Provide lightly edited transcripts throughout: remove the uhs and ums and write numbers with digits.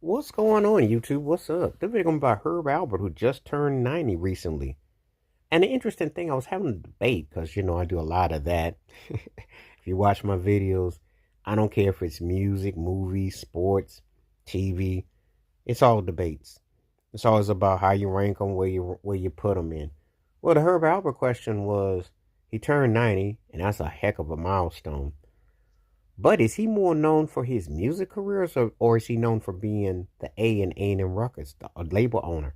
What's going on, YouTube? What's up? This video about Herb Alpert, who just turned 90 recently. And the interesting thing, I was having a debate because, I do a lot of that. If you watch my videos, I don't care if it's music, movies, sports, TV. It's all debates. It's always about how you rank them, where you put them in. Well, the Herb Alpert question was, he turned 90, and that's a heck of a milestone. But is he more known for his music careers, or is he known for being the A&M Records, the label owner?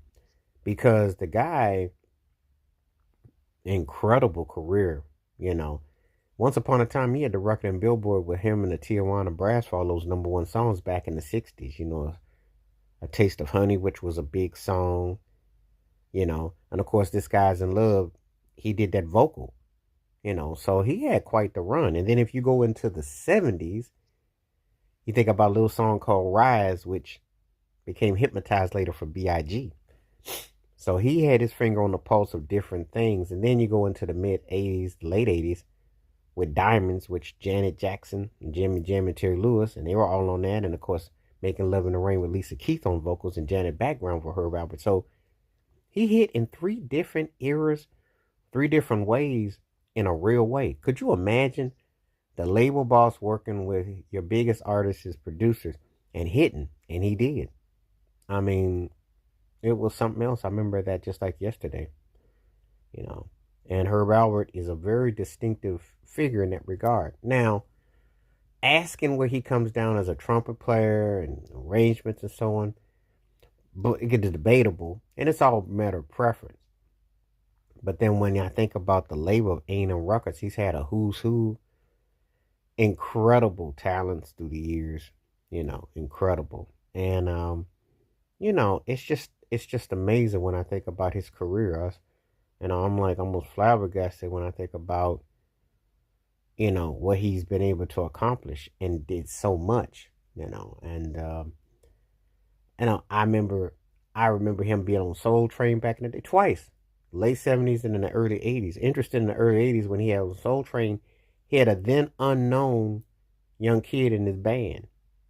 Because the guy, incredible career, you know. Once upon a time, he had the record and Billboard with him and the Tijuana Brass for all those number one songs back in the 60s, A Taste of Honey, which was a big song. And of course, This Guy's in Love, he did that vocal. So he had quite the run. And then if you go into the 70s, you think about a little song called Rise, which became Hypnotized later for B.I.G. So he had his finger on the pulse of different things. And then you go into the mid 80s, late 80s with Diamonds, which Janet Jackson and Jimmy Jam and Terry Lewis, and they were all on that. And of course, Making Love in the Rain with Lisa Keith on vocals and Janet background for Herb Alpert. So he hit in three different eras, three different ways in a real way. Could you imagine the label boss working with your biggest artists as producers and hitting? And he did. I mean, it was something else. I remember that just like yesterday. And Herb Alpert is a very distinctive figure in that regard. Now, asking where he comes down as a trumpet player and arrangements and so on, but it gets debatable, and it's all a matter of preference. But then when I think about the label of A&M Records, he's had a who's who, incredible talents through the years, incredible. And it's just amazing when I think about his career. I'm like almost flabbergasted when I think about, what he's been able to accomplish and did so much. And I remember him being on Soul Train back in the day twice, late 70s and in the early 80s. Interested in the early 80s when he had on Soul Train, he had a then unknown young kid in his band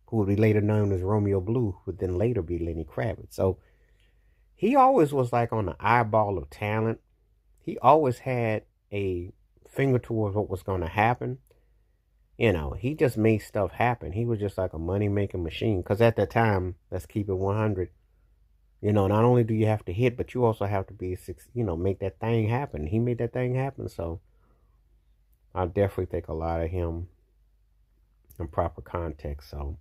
who would be later known as Romeo Blue, who would then later be Lenny Kravitz. So he always was like on the eyeball of talent. He always had a finger towards what was going to happen. He just made stuff happen. He was just like a money making machine. Because at that time, let's keep it 100. Not only do you have to hit, but you also have to make that thing happen. He made that thing happen. So I definitely think a lot of him in proper context. So,